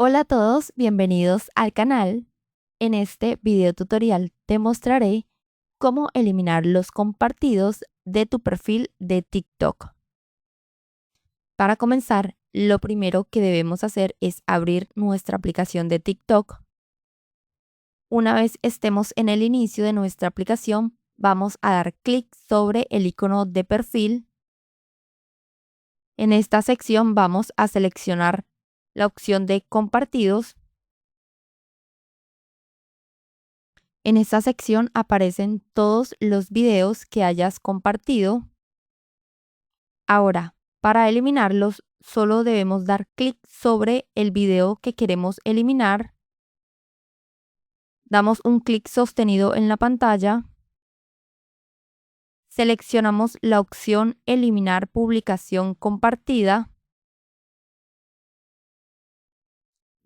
Hola a todos, bienvenidos al canal. En este video tutorial te mostraré cómo eliminar los compartidos de tu perfil de TikTok. Para comenzar, lo primero que debemos hacer es abrir nuestra aplicación de TikTok. Una vez estemos en el inicio de nuestra aplicación, vamos a dar clic sobre el icono de perfil. En esta sección vamos a seleccionar la opción de compartidos. En esta sección aparecen todos los videos que hayas compartido. Ahora, para eliminarlos, solo debemos dar clic sobre el video que queremos eliminar. Damos un clic sostenido en la pantalla. Seleccionamos la opción Eliminar publicación compartida.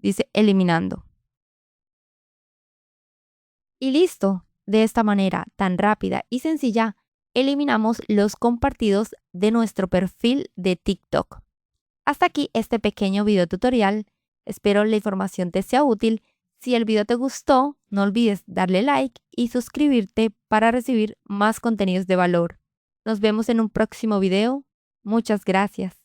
Dice Eliminando. Y listo. De esta manera tan rápida y sencilla, eliminamos los compartidos de nuestro perfil de TikTok. Hasta aquí este pequeño video tutorial. Espero la información te sea útil. Si el video te gustó, no olvides darle like y suscribirte para recibir más contenidos de valor. Nos vemos en un próximo video. Muchas gracias.